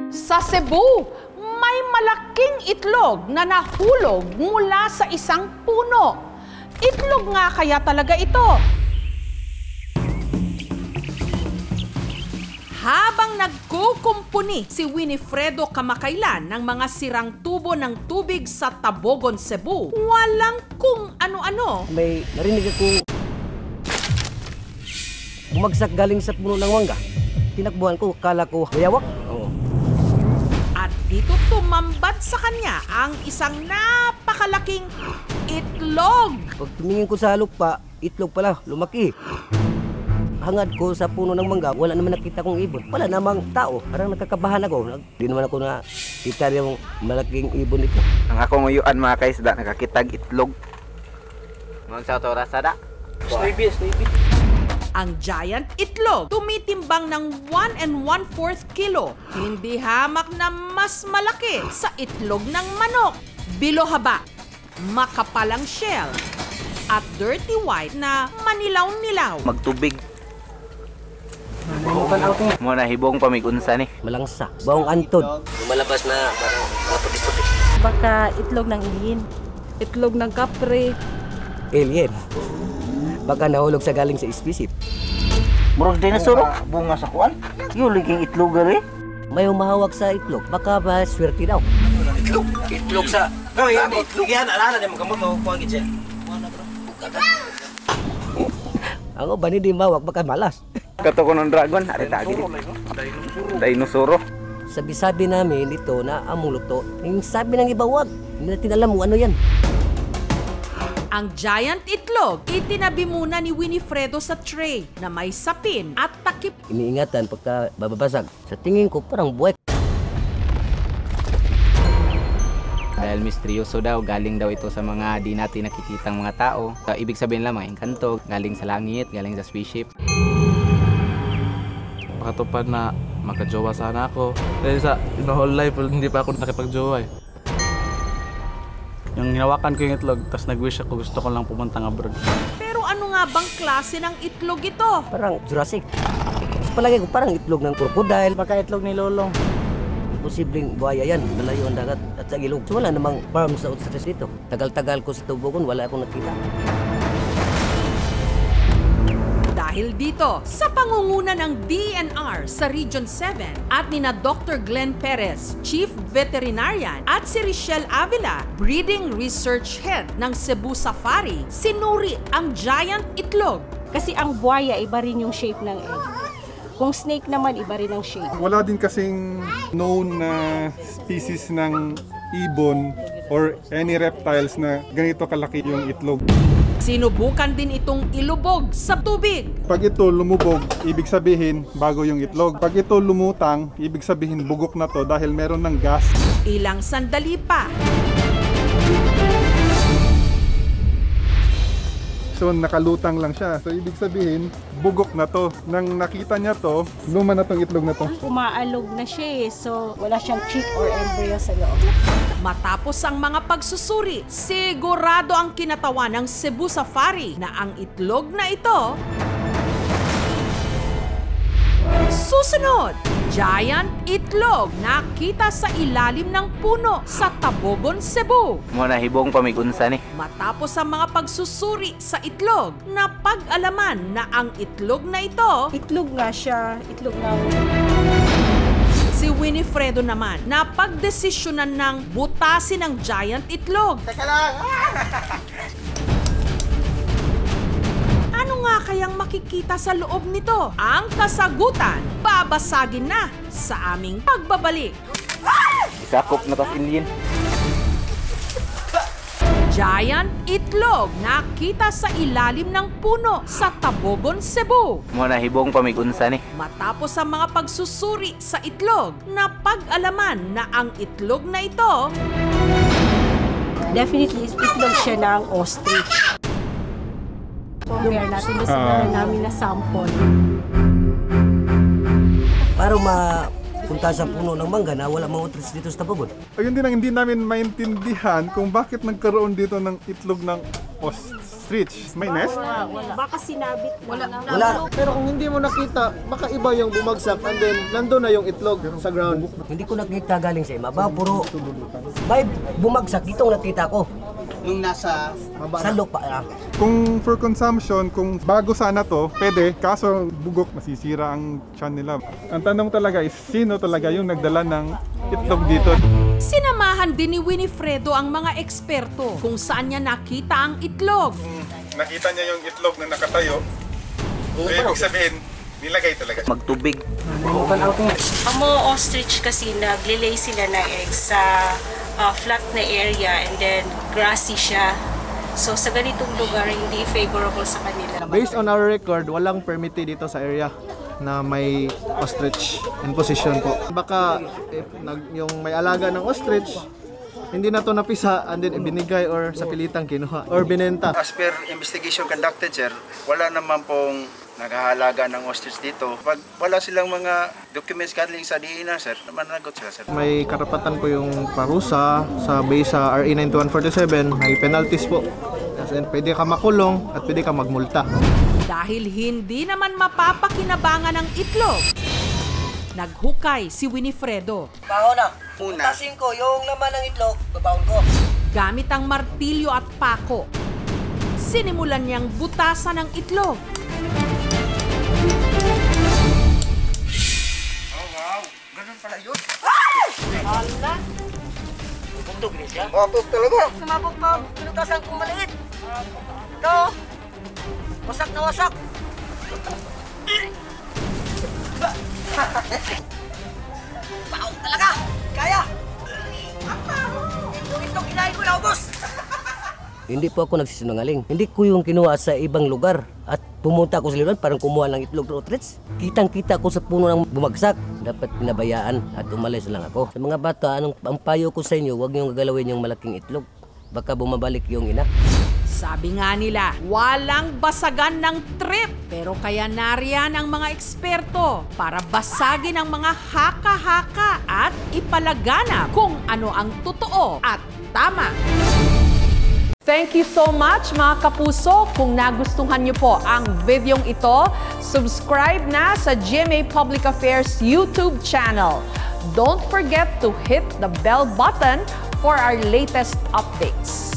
Sa Cebu, may malaking itlog na nahulog mula sa isang puno. Itlog nga kaya talaga ito. Habang nagkukumpuni si Winifredo kamakailan ng mga sirang tubo ng tubig sa Tabogon, Cebu, walang kung ano-ano. May narinig ako bumagsak galing sa puno ng mangga. Tinakbuhan ko, kala ko mayawak. Oo. At dito tumambad sa kanya ang isang napakalaking itlog. Pag tumingin ko sa lupa, itlog pala, lumaki. Hangad ko sa puno ng mangga, wala naman nakita kong ibon. Wala namang tao. Parang nakakabahan ako. Hindi naman ako nakita yung malaking ibon ito. Ang akong uyuan mga kaisda, nakakitag itlog. Mga sa ito rasada. Snippy. Ang giant itlog, tumitimbang ng 1 1/4 kilo. Hindi hamak na mas malaki sa itlog ng manok. Bilohaba, makapalang shell, at dirty white na manilaw-nilaw. Magtubig. Muna hibong pamigunsa ni. Malangsa. Baong antod. Lumalabas na parang puti-puti. Baka itlog ng alien. Itlog ng kapre. Alien. Baka nahulog sa galing sa ispisip. Murag dinosaur. Bunga sa kuan. Yung liging itlog gali. May humahawak sa itlog. Baka ba swerte daw. Itlog sa... No, yan, itlog yan. Alala na magamot mo. Kuha gid siya. Ang uban hindi mawak, baka malas. Kato ko ng dragon. Ari tagi. Dinosaur. Sabi-sabi namin ito na among luto. Yung sabi ng iba, wag. Hindi natin alam mo ano yan. Ang giant itlog, itinabi muna ni Winifredo sa tray na may sapin at takip. Iniingatan pagka bababasag. Sa tingin ko parang buwek. Dahil misteryoso daw, galing daw ito sa mga di natin nakikitang mga tao. Ibig sabihin lang mga engkanto, galing sa langit, galing sa spaceship. Makatupad na makajowa sana ako. Dahil sa whole life, hindi pa ako nakipagjowa eh. Yung hinawakan ko yung itlog, tapos nag-wish ako, gusto ko lang pumunta ng abroad. Pero ano nga bang klase ng itlog ito? Parang Jurassic. Mas palagi ko parang itlog ng crocodile. Baka itlog ni Lolong. Posibleng buhaya yan. Malayo ang dagat at sa ilog. So, wala namang farm sa Utsares dito. Tagal-tagal ko sa Tabogon, wala akong nakita. Dahil dito, sa pangunguna ng DNR sa Region 7 at nina Dr. Glenn Perez, Chief Veterinarian, at si Richelle Avila, Breeding Research Head ng Cebu Safari, sinuri ang giant itlog. Kasi ang buhaya, iba rin yung shape ng egg. Kung snake naman, iba rin ang shape. Wala din kasing known na species ng ibon or any reptiles na ganito kalaki yung itlog. Sinubukan din itong ilubog sa tubig. Pag ito lumubog, ibig sabihin bago yung itlog. Pag ito lumutang, ibig sabihin bugok na to dahil meron ng gas. Ilang sandali pa. So nakalutang lang siya. So ibig sabihin, bugok na to. Nang nakita niya to, luma na tong itlog na to. Umaalog na siya eh. So wala siyang chick or embryo sa loob. Matapos ang mga pagsusuri, sigurado ang kinatawan ng Cebu Safari na ang itlog na ito susunod. Giant itlog nakita sa ilalim ng puno sa Tabogon, Cebu. Muna hibong pamigunsa ni. Matapos ang mga pagsusuri sa itlog, napag-alaman na ang itlog na ito, Itlog nga siya. Itlog ng... si Winifredo naman, napagdesisyonan ng butasin ang giant itlog. Teka lang! Ano nga kayang makikita sa loob nito? Ang kasagutan, babasagin na sa aming pagbabalik. Isakop na tas alien. Giant itlog nakita sa ilalim ng puno sa Tabogon, Cebu. Muna hibong pamigunsa ni. Matapos ang mga pagsusuri sa itlog, napag-alaman na ang itlog na ito Definitely, itlog siya ng ostrich. Compare natin doon sa namin na sample. Para mapunta sa puno ng mangga na wala mga utris dito sa Tabogon. Ayun din ang hindi namin maintindihan kung bakit nagkaroon dito ng itlog ng ostrich. ostrich. May nest? Baka sinabit wala. Wala. Pero kung hindi mo nakita, baka iba yung bumagsak and then nandun na yung itlog sa ground. Hindi ko nakita galing sa ibabaw, puro may bumagsak dito ang nakita ko. Yung nasa Sa lupa. Kung for consumption, kung bago sana to, pwede. Kaso bugok, masisira ang tiyan nila. Ang tanong talaga is, sino talaga yung nagdala ng itlog dito? Sinamahan din ni Winifredo ang mga eksperto kung saan niya nakita ang itlog. Nakita niya yung itlog na nakatayo. Ibig sabihin, nilagay talaga. Magtubig. Ang mga ostrich kasi naglilay sila ng eggs sa flat na area and then grassy siya. So sa ganitong lugar, hindi favorable sa kanila. Based on our record, walang permitted dito sa area na may ostrich in position po. Baka if yung may alaga ng ostrich, hindi na to napisa and then ibinigay or sa pilitang kinuha or binenta. As per investigation conducted, sir, wala naman pong naghahalaga ng ostrich dito. Pag wala silang mga documents galing sa DENR, sir, managot sila, sir. May karapatan po yung parusa sa base sa RA 9147, may penalties po. Kasi pwede ka makulong at pwede ka magmulta. Dahil hindi naman mapapakinabangan ng itlog, naghukay si Winifredo. Baho na. Tasin ko yung laman ng itlog, babaon ko. Gamit ang martilyo at pako, sinimulan niyang butasan ng itlog. Bugtog rin siya. Bugtog talaga. Sumabog pa. Pinutasan kong maliit. Ito. Wasak na wasak. Baong talaga. Kaya. Ito kinain ko na ubos. Hindi po ako nagsisinungaling. Hindi ko yung kinuha sa ibang lugar. At pumunta ako sa lugar, parang kumuha ng itlog ng ostrich. Kitang-kita ko sa puno ng bumagsak. Dapat pinabayaan at umalis lang ako. Sa mga bata, ang payo ko sa inyo, huwag niyong gagalawin yung malaking itlog. Baka bumabalik yung ina. Sabi nga nila, walang basagan ng trip. Pero kaya nariyan ang mga eksperto para basagin ang mga haka-haka at ipalaganap kung ano ang totoo at tama. Thank you so much mga kapuso. Kung nagustuhan niyo po ang videong ito, subscribe na sa GMA Public Affairs YouTube channel. Don't forget to hit the bell button for our latest updates.